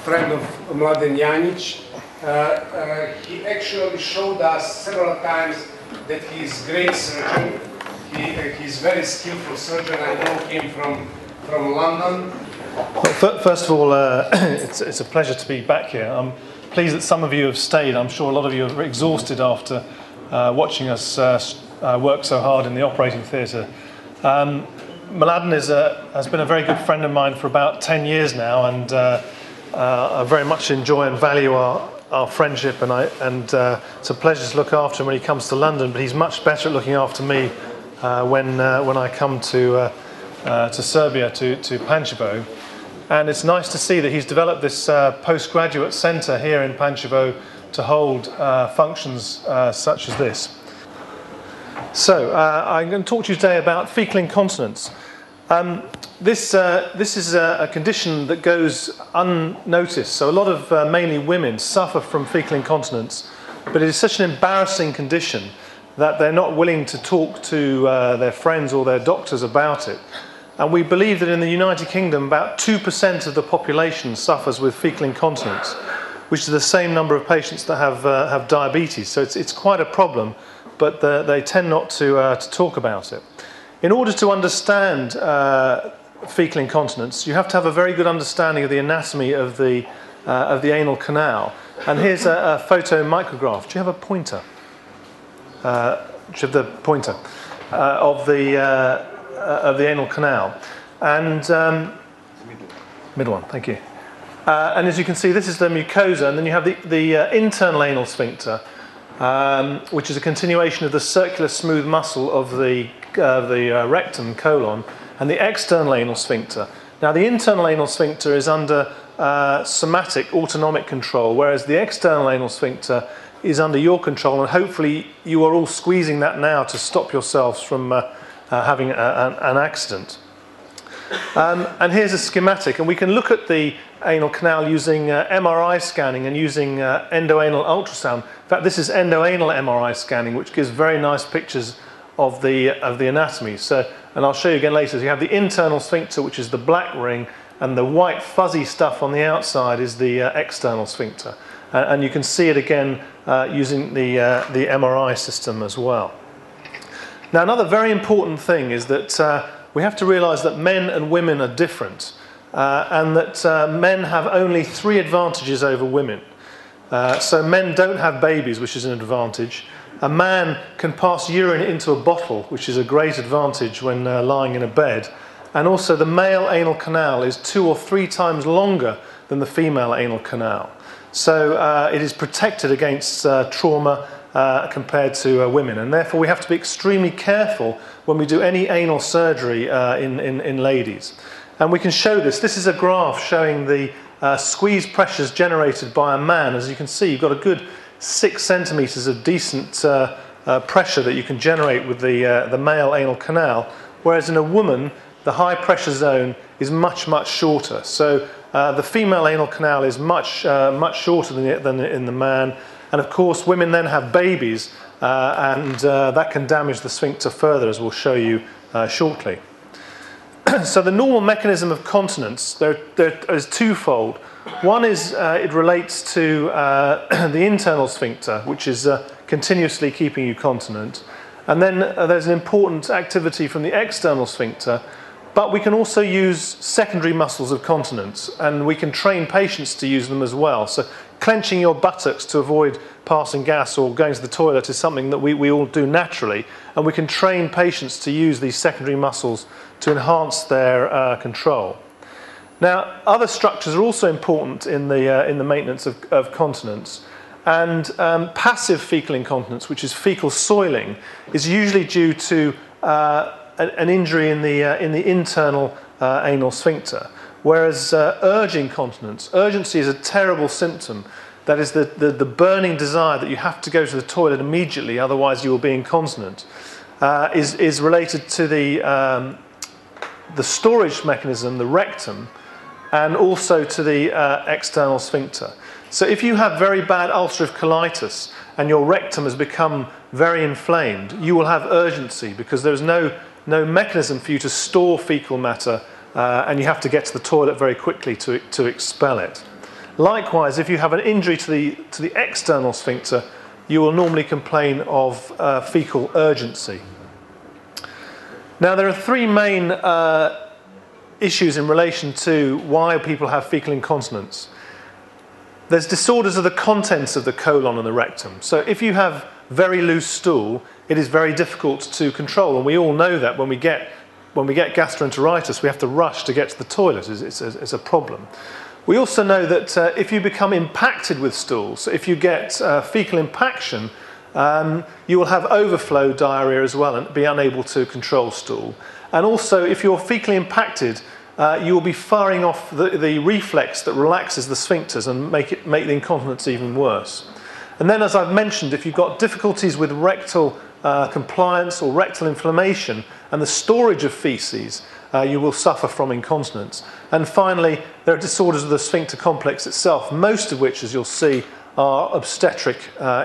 friend of Mladen Janic. He actually showed us several times that he is a great surgeon. He's a very skillful surgeon. I know him from London. Well, first of all, it's a pleasure to be back here. I'm pleased that some of you have stayed. I'm sure a lot of you are exhausted after watching us work so hard in the operating theatre. Mladen has been a very good friend of mine for about 10 years now, and I very much enjoy and value our friendship, and it's a pleasure to look after him when he comes to London, but he's much better at looking after me when I come to Serbia, to Pančevo. And it's nice to see that he's developed this postgraduate centre here in Pančevo to hold functions such as this. So I'm going to talk to you today about fecal incontinence. This is a condition that goes unnoticed. So a lot of mainly women suffer from fecal incontinence, but it is such an embarrassing condition that they're not willing to talk to their friends or their doctors about it. And we believe that in the United Kingdom, about 2% of the population suffers with fecal incontinence, which is the same number of patients that have diabetes. So it's quite a problem, but they tend not to talk about it. In order to understand fecal incontinence, you have to have a very good understanding of the anatomy of the anal canal. And here's a photo micrograph. Do you have a pointer? Do you have the pointer of the anal canal? And middle one, thank you. And as you can see, this is the mucosa, and then you have the internal anal sphincter, which is a continuation of the circular smooth muscle of the rectum, colon, and the external anal sphincter. Now, the internal anal sphincter is under somatic autonomic control, whereas the external anal sphincter is under your control, and hopefully you are all squeezing that now to stop yourselves from having an accident. And here's a schematic, and we can look at the anal canal using MRI scanning and using endoanal ultrasound. In fact, this is endoanal MRI scanning, which gives very nice pictures of the anatomy. So, and I'll show you again later. So you have the internal sphincter, which is the black ring, and the white fuzzy stuff on the outside is the external sphincter. And you can see it again using the MRI system as well. Now, another very important thing is that we have to realise that men and women are different, and that men have only 3 advantages over women. So men don't have babies, which is an advantage. A man can pass urine into a bottle, which is a great advantage when lying in a bed. And also the male anal canal is 2 or 3 times longer than the female anal canal. So it is protected against trauma compared to women. And therefore we have to be extremely careful when we do any anal surgery in ladies. And we can show this. This is a graph showing the squeeze pressures generated by a man. As you can see, you've got a good 6 centimetres of decent pressure that you can generate with the male anal canal, whereas in a woman, the high pressure zone is much, much shorter. So the female anal canal is much shorter than in the man. And of course, women then have babies, and that can damage the sphincter further, as we'll show you shortly. So the normal mechanism of continence, there is twofold. One is it relates to the internal sphincter, which is continuously keeping you continent. And then there's an important activity from the external sphincter, but we can also use secondary muscles of continence, and we can train patients to use them as well. So clenching your buttocks to avoid passing gas or going to the toilet is something that we all do naturally, and we can train patients to use these secondary muscles to enhance their control. Now, other structures are also important in the maintenance of continence, and passive fecal incontinence, which is fecal soiling, is usually due to an injury in the internal anal sphincter, whereas urge incontinence, urgency is a terrible symptom. That is the burning desire that you have to go to the toilet immediately, otherwise you will be incontinent, is related to the storage mechanism, the rectum, and also to the external sphincter. So if you have very bad ulcerative colitis and your rectum has become very inflamed, you will have urgency because there's no mechanism for you to store fecal matter, and you have to get to the toilet very quickly to expel it. Likewise, if you have an injury to the external sphincter, you will normally complain of fecal urgency. Now, there are three main issues in relation to why people have fecal incontinence. There's disorders of the contents of the colon and the rectum. So if you have very loose stool, it is very difficult to control, and we all know that when we get gastroenteritis, we have to rush to get to the toilet. It's a problem. We also know that if you become impacted with stool, so if you get fecal impaction, you will have overflow diarrhea as well and be unable to control stool. And also, if you're fecally impacted, you will be firing off the reflex that relaxes the sphincters and make the incontinence even worse. And then, as I've mentioned, if you've got difficulties with rectal compliance or rectal inflammation and the storage of feces, you will suffer from incontinence. And finally, there are disorders of the sphincter complex itself, most of which, as you'll see, are obstetric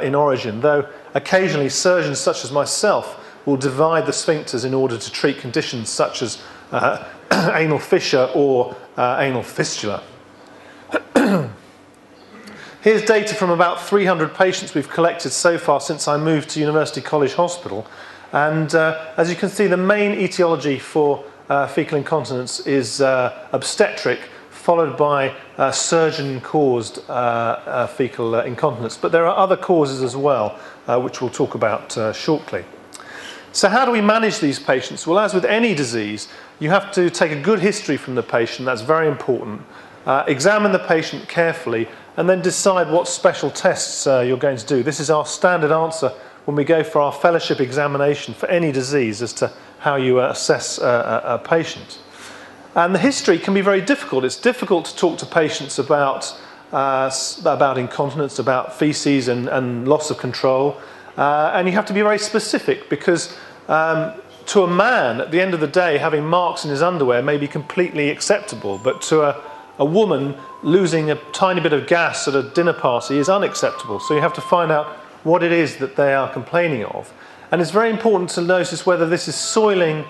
in origin, though occasionally surgeons such as myself will divide the sphincters in order to treat conditions such as anal fissure or anal fistula. Here's data from about 300 patients we've collected so far since I moved to University College Hospital. And as you can see, the main etiology for fecal incontinence is obstetric, followed by surgeon-caused fecal incontinence. But there are other causes as well, which we'll talk about shortly. So how do we manage these patients? Well, as with any disease, you have to take a good history from the patient. That's very important. Examine the patient carefully and then decide what special tests you're going to do. This is our standard answer when we go for our fellowship examination for any disease as to how you assess a patient. And the history can be very difficult. It's difficult to talk to patients about incontinence, about feces and loss of control. And you have to be very specific because to a man, at the end of the day, having marks in his underwear may be completely acceptable, but to a woman losing a tiny bit of gas at a dinner party is unacceptable. So you have to find out what it is that they are complaining of. And it's very important to notice whether this is soiling,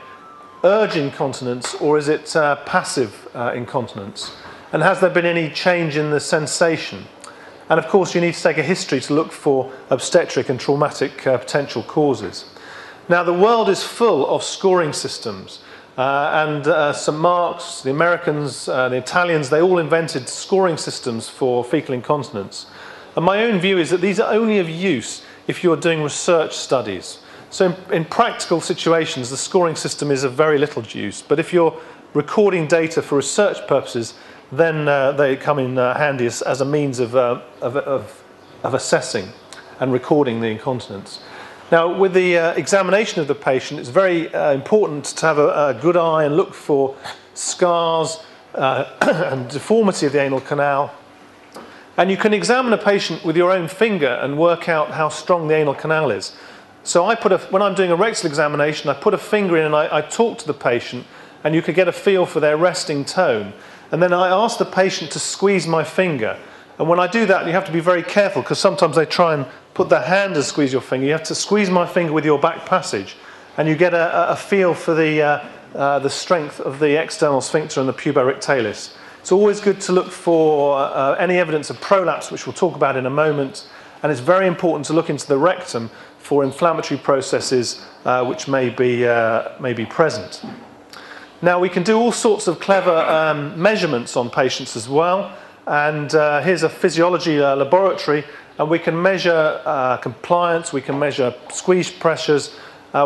urge incontinence, or is it passive incontinence? And has there been any change in the sensation? And of course, you need to take a history to look for obstetric and traumatic potential causes. Now, the world is full of scoring systems. St. Mark's, the Americans, the Italians, they all invented scoring systems for fecal incontinence. And my own view is that these are only of use if you're doing research studies. So in practical situations, the scoring system is of very little use. But if you're recording data for research purposes, then they come in handy as a means of assessing and recording the incontinence. Now, with the examination of the patient, it's very important to have a good eye and look for scars and deformity of the anal canal. And you can examine a patient with your own finger and work out how strong the anal canal is. So when I'm doing a rectal examination, I put a finger in and I talk to the patient, and you can get a feel for their resting tone. And then I ask the patient to squeeze my finger. And when I do that, you have to be very careful because sometimes they try and put their hand and squeeze your finger. You have to squeeze my finger with your back passage, and you get a feel for the strength of the external sphincter and the puborectalis. It's always good to look for any evidence of prolapse, which we'll talk about in a moment. And it's very important to look into the rectum for inflammatory processes which may be present. Now, we can do all sorts of clever measurements on patients as well. And here's a physiology laboratory, and we can measure compliance, we can measure squeeze pressures,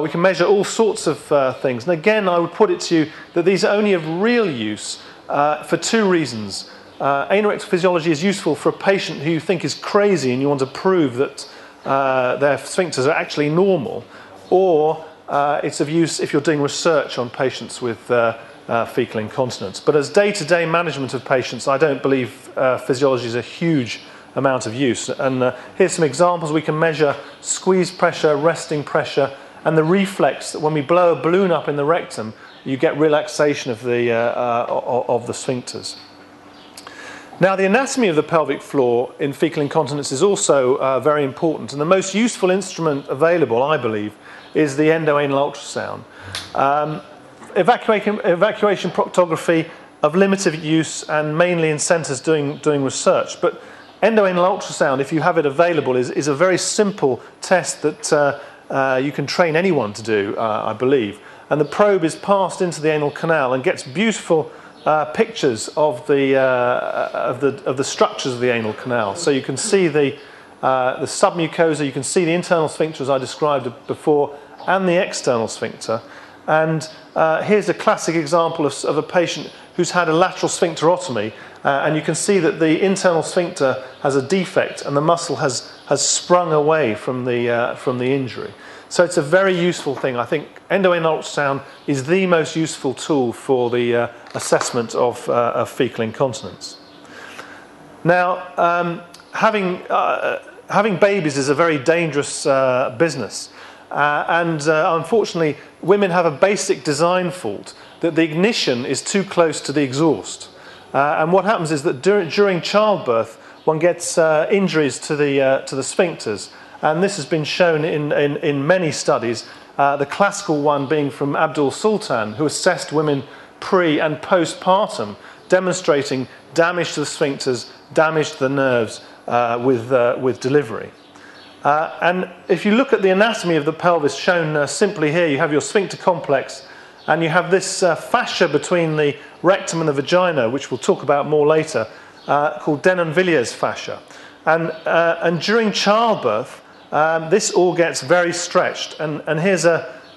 we can measure all sorts of things. And again, I would put it to you that these are only of real use for two reasons. Anorectal physiology is useful for a patient who you think is crazy and you want to prove that their sphincters are actually normal, or it's of use if you're doing research on patients with fecal incontinence. But as day-to-day management of patients, I don't believe physiology is a huge amount of use. And here's some examples. We can measure squeeze pressure, resting pressure, and the reflex that when we blow a balloon up in the rectum, you get relaxation of the sphincters. Now, the anatomy of the pelvic floor in fecal incontinence is also very important, and the most useful instrument available, I believe, is the endoanal ultrasound. Evacuation proctography of limited use and mainly in centres doing research. But endoanal ultrasound, if you have it available, is a very simple test that you can train anyone to do, I believe. And the probe is passed into the anal canal and gets beautiful pictures of the structures of the anal canal. So you can see the submucosa, you can see the internal sphincter as I described before, and the external sphincter. And here's a classic example of a patient who's had a lateral sphincterotomy, and you can see that the internal sphincter has a defect and the muscle has sprung away from the injury. So it's a very useful thing. I think endoanal ultrasound is the most useful tool for the assessment of fecal incontinence. Now, having babies is a very dangerous business. Unfortunately, women have a basic design fault that the ignition is too close to the exhaust. And what happens is that during childbirth, one gets injuries to the sphincters. And this has been shown in many studies, the classical one being from Abdul Sultan, who assessed women pre and postpartum, demonstrating damage to the sphincters, damage to the nerves with delivery. And if you look at the anatomy of the pelvis shown simply here, you have your sphincter complex, and you have this fascia between the rectum and the vagina, which we'll talk about more later, called Denonvillier's fascia. And during childbirth, this all gets very stretched, and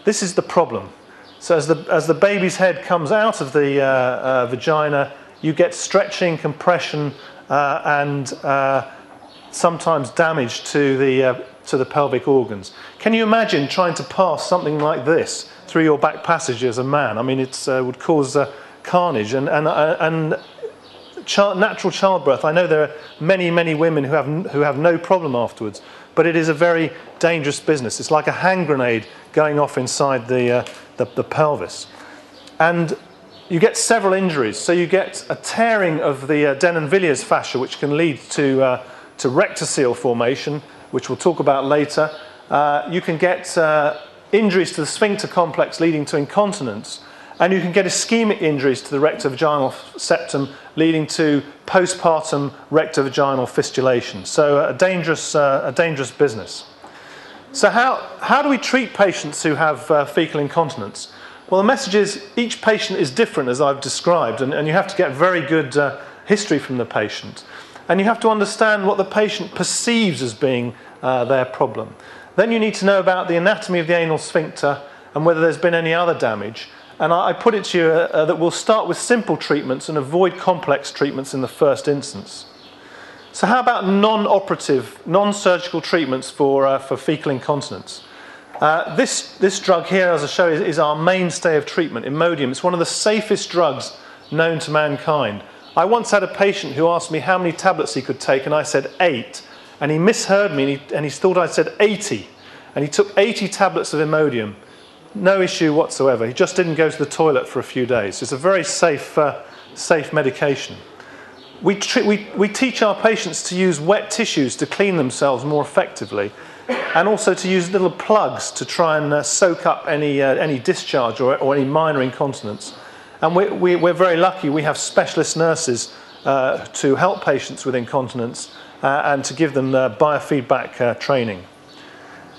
this is the problem. So as the baby's head comes out of the vagina, you get stretching, compression, and sometimes damage to the pelvic organs. Can you imagine trying to pass something like this through your back passage as a man? I mean, it would cause carnage. And natural childbirth, I know there are many women who have no problem afterwards, but it is a very dangerous business. It's like a hand grenade going off inside the pelvis. And you get several injuries. So you get a tearing of the Denonvillier's fascia, which can lead to rectocele formation, which we'll talk about later. You can get injuries to the sphincter complex leading to incontinence, and you can get ischemic injuries to the rectovaginal septum leading to postpartum rectovaginal fistulation. So a dangerous business. So how do we treat patients who have fecal incontinence? Well, the message is each patient is different, as I've described, and you have to get very good history from the patient. And you have to understand what the patient perceives as being their problem. Then you need to know about the anatomy of the anal sphincter and whether there's been any other damage. And I put it to you that we'll start with simple treatments and avoid complex treatments in the first instance. So how about non-operative, non-surgical treatments for fecal incontinence? This drug here, as I show you, is our mainstay of treatment, Imodium. It's one of the safest drugs known to mankind. I once had a patient who asked me how many tablets he could take, and I said 8. And he misheard me, and he thought I said 80. And he took 80 tablets of Imodium. No issue whatsoever. He just didn't go to the toilet for a few days. It's a very safe medication. We teach our patients to use wet tissues to clean themselves more effectively, and also to use little plugs to try and soak up any discharge or any minor incontinence. And we're very lucky. We have specialist nurses to help patients with incontinence and to give them biofeedback training.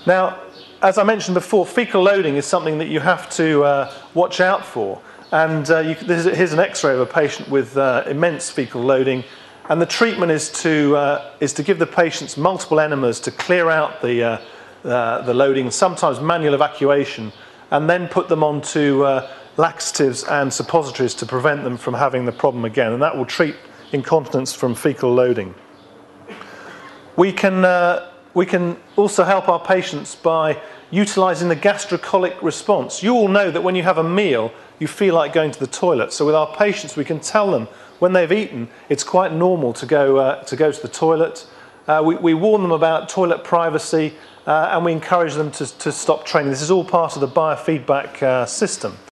Now, as I mentioned before, fecal loading is something that you have to watch out for. And here's an X-ray of a patient with immense fecal loading, and the treatment is to give the patients multiple enemas to clear out the loading, sometimes manual evacuation, and then put them onto laxatives and suppositories to prevent them from having the problem again, and that will treat incontinence from fecal loading. We can also help our patients by utilising the gastrocolic response. You all know that when you have a meal, you feel like going to the toilet. So with our patients, we can tell them when they've eaten, it's quite normal to go to the toilet. We warn them about toilet privacy, and we encourage them to stop training. This is all part of the biofeedback system.